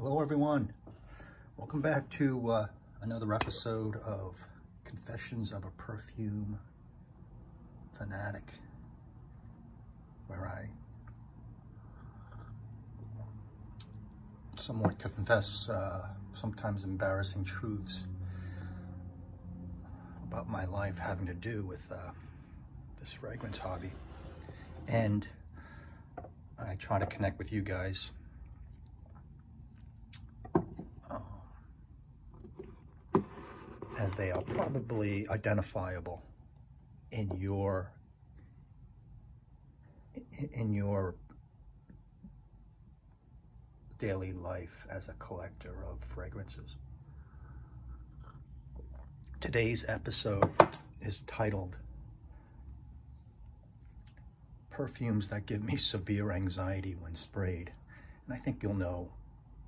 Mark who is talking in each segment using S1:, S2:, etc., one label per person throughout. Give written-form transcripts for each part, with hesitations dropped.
S1: Hello everyone, welcome back to another episode of Confessions of a Perfume Fanatic, where I somewhat confess sometimes embarrassing truths about my life having to do with this fragrance hobby, and I try to connect with you guys as they are probably identifiable in your daily life as a collector of fragrances. Today's episode is titled Perfumes That Give Me Severe Anxiety When Sprayed, and I think you'll know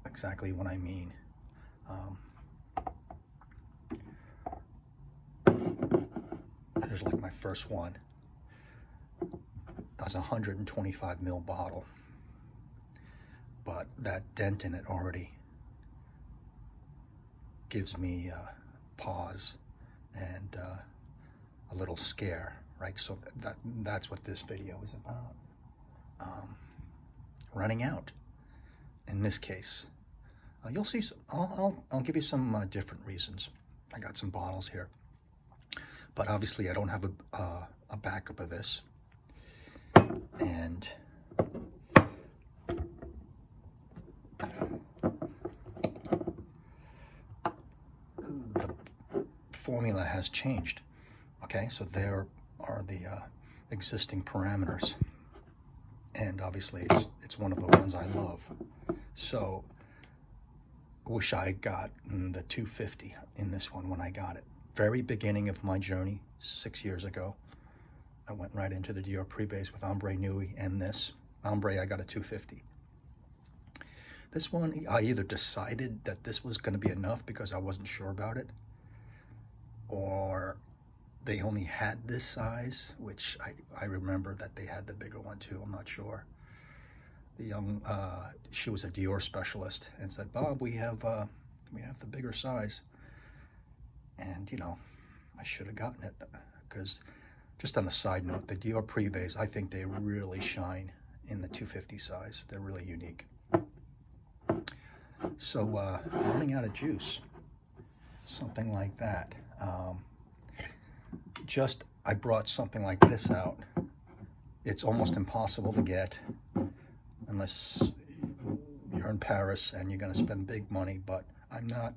S1: exactly what I mean. Here's like my first one. That's a 125 ml bottle, but that dent in it already gives me pause and a little scare, right? So that's what this video is about. Running out. In this case, you'll see. I'll give you some different reasons. I got some bottles here, but obviously I don't have a backup of this, and the formula has changed. Okay, so there are the existing parameters, and obviously it's one of the ones I love. So I wish I got the 250 in this one when I got it. Very beginning of my journey 6 years ago, I went right into the Dior Pre-Base with Ombre Nuit and this. Ombre, I got a 250. This one, I either decided that this was going to be enough because I wasn't sure about it, or they only had this size, which I remember that they had the bigger one too. I'm not sure. The young, she was a Dior specialist and said, "Bob, we have the bigger size." And, you know, I should have gotten it, because just on a side note, the Dior Pre-Base, I think they really shine in the 250 size. They're really unique. So, running out of juice, something like that. I brought something like this out. It's almost impossible to get unless you're in Paris and you're going to spend big money, but I'm not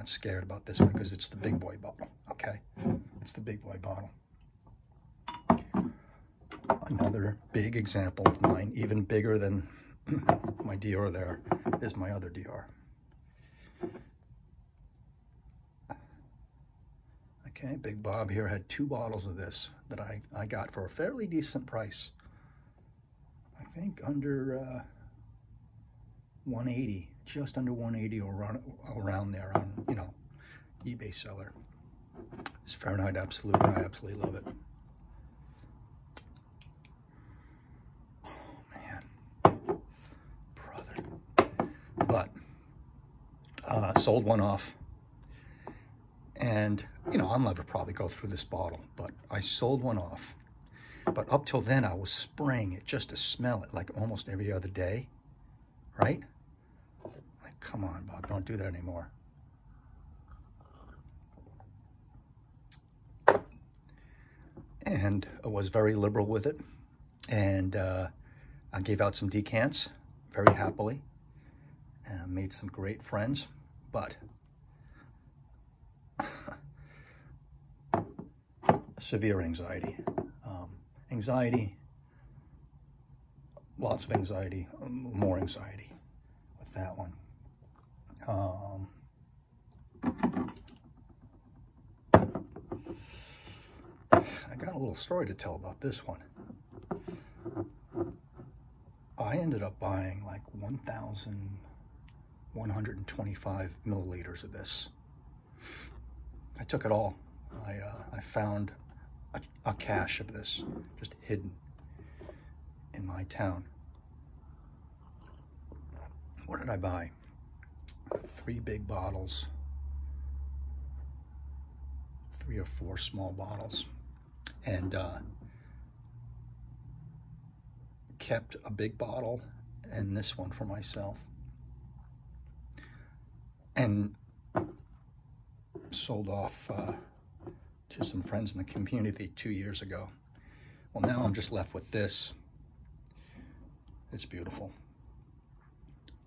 S1: scared about this one because it's the big boy bottle, okay? It's the big boy bottle. Another big example of mine, even bigger than my Dior there, is my other Dior. Okay, Big Bob here had 2 bottles of this that I got for a fairly decent price. I think under 180, just under 180 or around there on, you know, eBay seller. It's Fahrenheit Absolute, and I absolutely love it. Oh man, brother. But sold one off, and you know, I'll never probably go through this bottle, but I sold one off. But up till then, I was spraying it just to smell it like almost every other day, right? Like, come on, Bob, don't do that anymore. And I was very liberal with it, and I gave out some decants very happily, and made some great friends, but severe anxiety. Anxiety, lots of anxiety, more anxiety with that one. I got a little story to tell about this one. I ended up buying like 1,125 milliliters of this. I took it all. I found a cache of this just hidden in my town. What did I buy? 3 big bottles, 3 or 4 small bottles, and kept a big bottle and this one for myself, and sold off to some friends in the community 2 years ago. Well, now I'm just left with this. It's beautiful.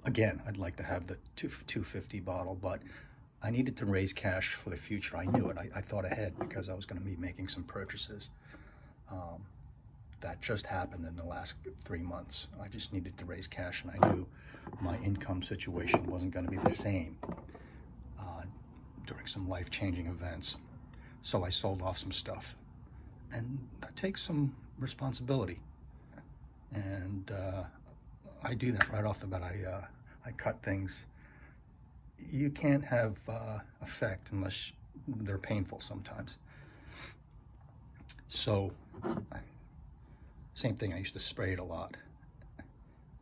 S1: Again, I'd like to have the 250 bottle, but I needed to raise cash for the future. I knew it. I thought ahead because I was going to be making some purchases. That just happened in the last 3 months. I just needed to raise cash, and I knew my income situation wasn't going to be the same during some life-changing events. So I sold off some stuff, and that takes some responsibility. And I do that right off the bat. I cut things. You can't have effect unless they're painful sometimes. So, same thing, I used to spray it a lot.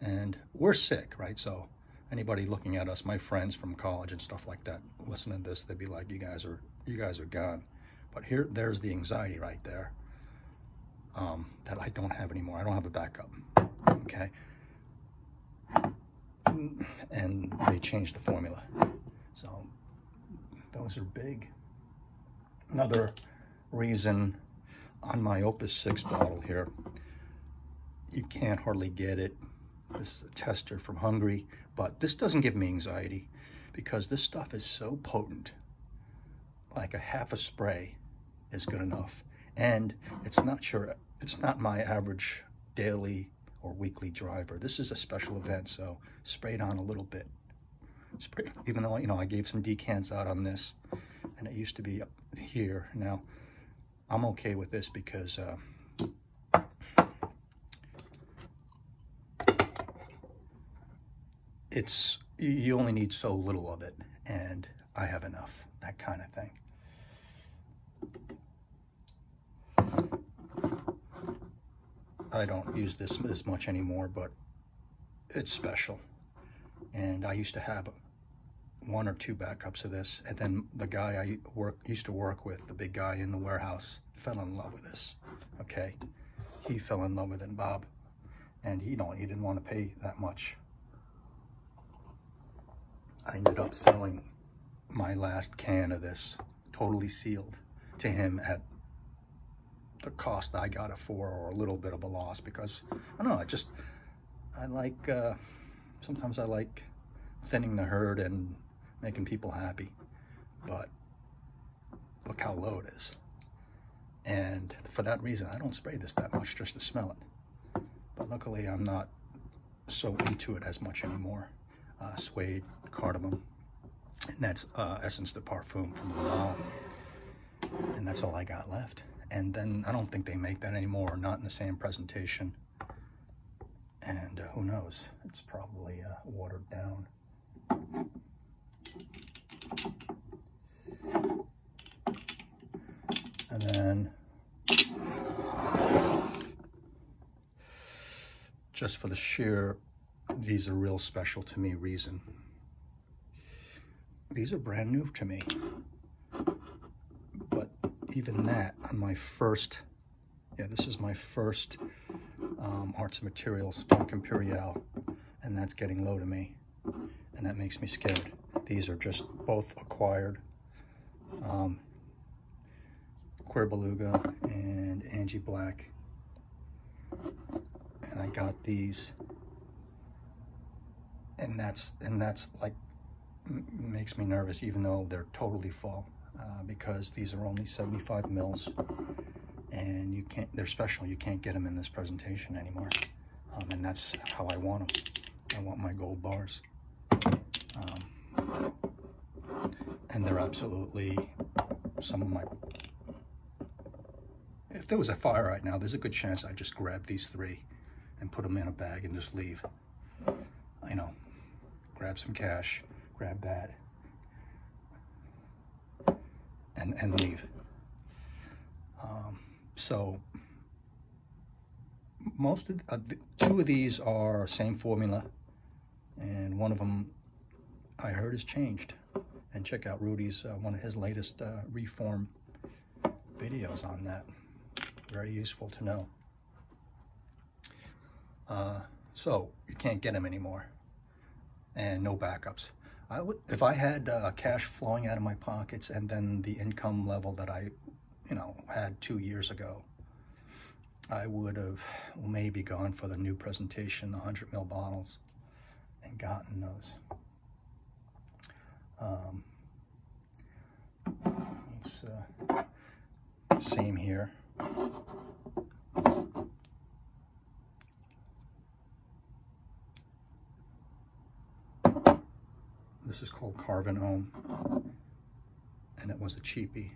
S1: And we're sick, right? So anybody looking at us, my friends from college and stuff like that, listening to this, they'd be like, you guys are gone. But there's the anxiety right there that I don't have anymore. I don't have a backup, okay? And they changed the formula. So those are big. Another reason on my Opus 6 bottle here, you can't hardly get it. This is a tester from Hungary, but this doesn't give me anxiety because this stuff is so potent. Like a half a spray is good enough. And it's not my average daily or weekly driver. This is a special event, so sprayed on a little bit. Even though, you know, I gave some decants out on this, and it used to be up here. Now, I'm okay with this because you only need so little of it, and I have enough, that kind of thing. I don't use this as much anymore, but it's special. And I used to have 1 or 2 backups of this, and then the guy I used to work with, the big guy in the warehouse, fell in love with this. Okay, he fell in love with it, Bob, and he didn't want to pay that much. I ended up selling my last can of this, totally sealed, to him at the cost I got it for, or a little bit of a loss, because I don't know, I like sometimes I like thinning the herd and making people happy, but look how low it is. And for that reason, I don't spray this that much just to smell it. But luckily, I'm not so into it as much anymore. Suede, cardamom, and that's Essence de Parfum from Noir. And that's all I got left. And then I don't think they make that anymore, not in the same presentation. And who knows? It's probably watered down. And then, just for the sheer, these are real special to me reason. These are brand new to me. But even that, on my first, this is my first Arts and Materials Tonka Impériale, and that's getting low to me, and that makes me scared. These are just both acquired. Cuir Béluga and Angie Black, and I got these, and that's like makes me nervous, even though they're totally full, because these are only 75 mils, and they're special. You can't get them in this presentation anymore, and that's how I want them. I want my gold bars, and they're absolutely some of my. If there was a fire right now, there's a good chance I'd just grab these 3 and put them in a bag and just leave. You know, grab some cash, grab that, and leave. So most of 2 of these are same formula, and one of them I heard has changed. And check out Rudy's, one of his latest reform videos on that. Very useful to know. So you can't get them anymore, and no backups. If I had cash flowing out of my pockets and then the income level that I, had 2 years ago, I would have maybe gone for the new presentation, the 100 ml bottles, and gotten those. Same here. This is called Carven Homme, and it was a cheapie.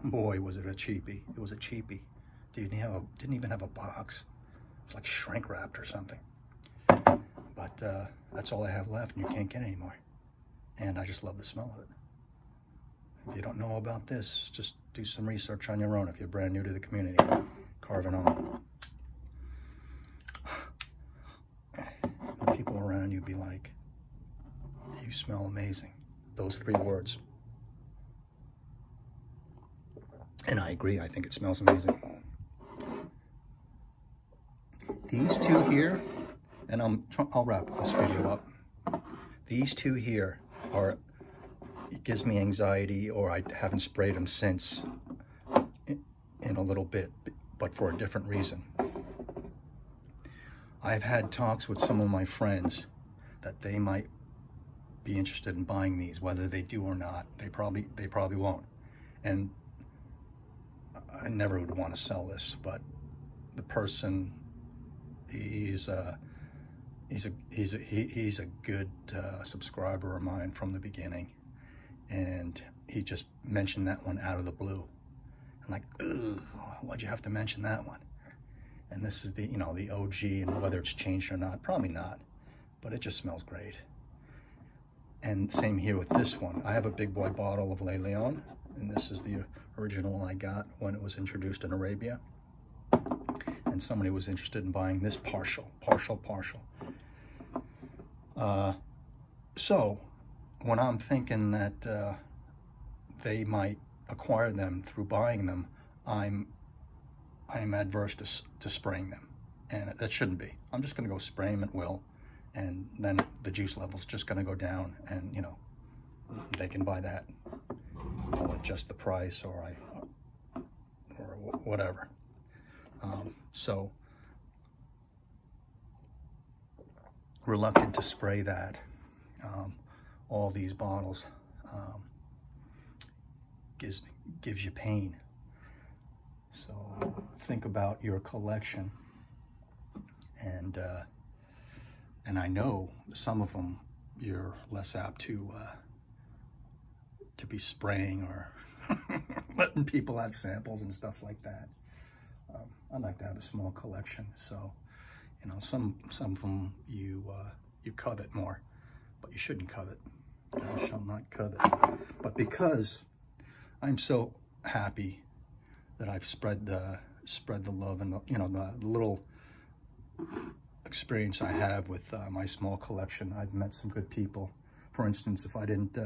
S1: Boy, was it a cheapie. It was a cheapie. Didn't even have a box. It was like shrink wrapped or something. But that's all I have left, and you can't get any more. And I just love the smell of it. If you don't know about this, just do some research on your own if you're brand new to the community. Carven Homme. The people around you be like, you smell amazing. Those 3 words. And I agree, I think it smells amazing. These 2 here, and I'll wrap this video up. These 2 here it gives me anxiety, or I haven't sprayed them since in a little bit, but for a different reason. I've had talks with some of my friends that they might be interested in buying these, whether they do or not. They probably won't. And I never would want to sell this, but the person, he's a good subscriber of mine from the beginning, and he just mentioned that one out of the blue. I'm like, ugh, why'd you have to mention that one? And this is the the OG, and whether it's changed or not, probably not, but it just smells great. And same here with this one. I have a big boy bottle of Le Leon, and this is the original I got when it was introduced in Arabia. And somebody was interested in buying this partial. So when I'm thinking that they might acquire them through buying them, I'm adverse to spraying them, and that shouldn't be. I'm just going to go spray them at will, and then the juice level's just going to go down, and they can buy that. I'll adjust the price, or whatever. So reluctant to spray that. All these bottles gives you pain. So think about your collection, and I know some of them you're less apt to be spraying or letting people have samples and stuff like that. I'd like to have a small collection, so some of them you covet more, but you shouldn't covet. Thou shalt not covet. But because I'm so happy that I've spread the love and the little experience I have with my small collection, I've met some good people. For instance, if I didn't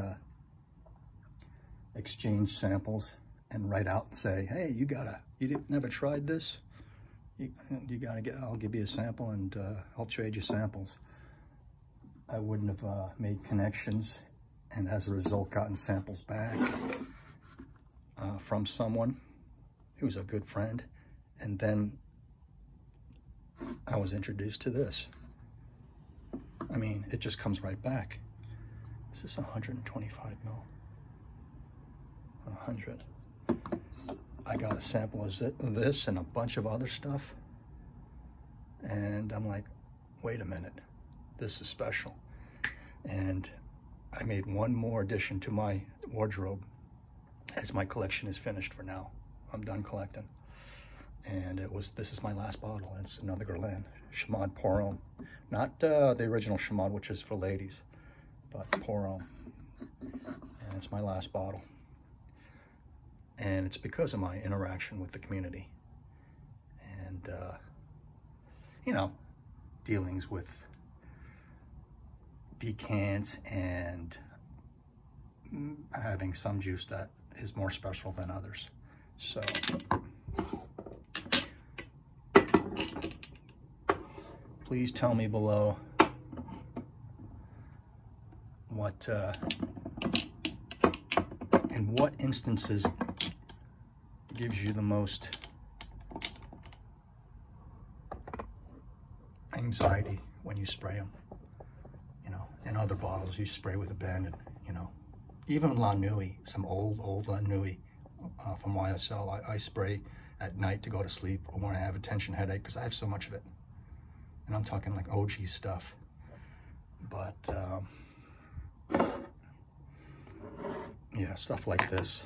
S1: exchange samples and write out and say, hey, you never tried this? You gotta I'll give you a sample, and I'll trade you samples. I wouldn't have made connections, and as a result gotten samples back from someone who's a good friend. And then I was introduced to this. I mean, it just comes right back. This is 125 mil. 100. I got a sample of this and a bunch of other stuff, and I'm like, wait a minute, this is special. And I made one more addition to my wardrobe as my collection is finished for now. I'm done collecting. And this is my last bottle. It's another Guerlain Chamade Pour Homme. Not the original Chamade, which is for ladies, but Pour Homme. And it's my last bottle. And it's because of my interaction with the community. And, dealings with decants and having some juice that is more special than others. So please tell me below what in what instances gives you the most anxiety when you spray them. You know, in other bottles you spray with abandon, you know. Even La Nuit, some old La Nuit from YSL, I spray at night to go to sleep or when I have a tension headache because I have so much of it. And I'm talking like OG stuff. But yeah, stuff like this,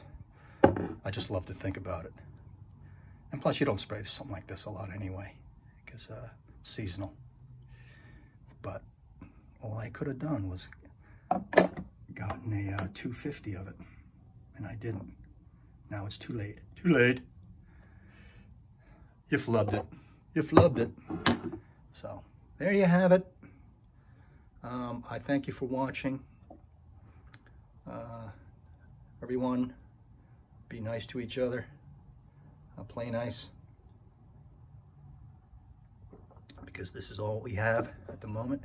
S1: I just love to think about it. And plus you don't spray something like this a lot anyway, because it's seasonal. But all I could have done was gotten a 250 of it, and I didn't. Now it's too late. Too late. You flubbed it. You flubbed it. So there you have it. I thank you for watching. Everyone, be nice to each other. Play nice. Because this is all we have at the moment.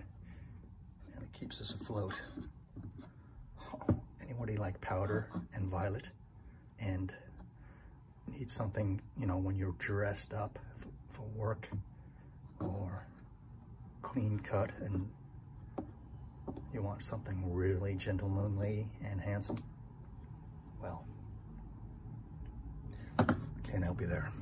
S1: And it keeps us afloat. Anybody like powder and violet and need something, you know, when you're dressed up for work or clean cut and you want something really gentlemanly and handsome, well, can't help you there.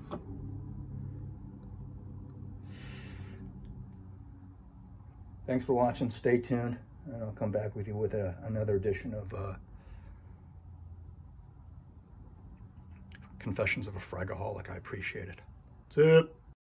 S1: Thanks for watching. Stay tuned, and I'll come back with you with another edition of Confessions of a FragaHaulic. I appreciate it. That's it.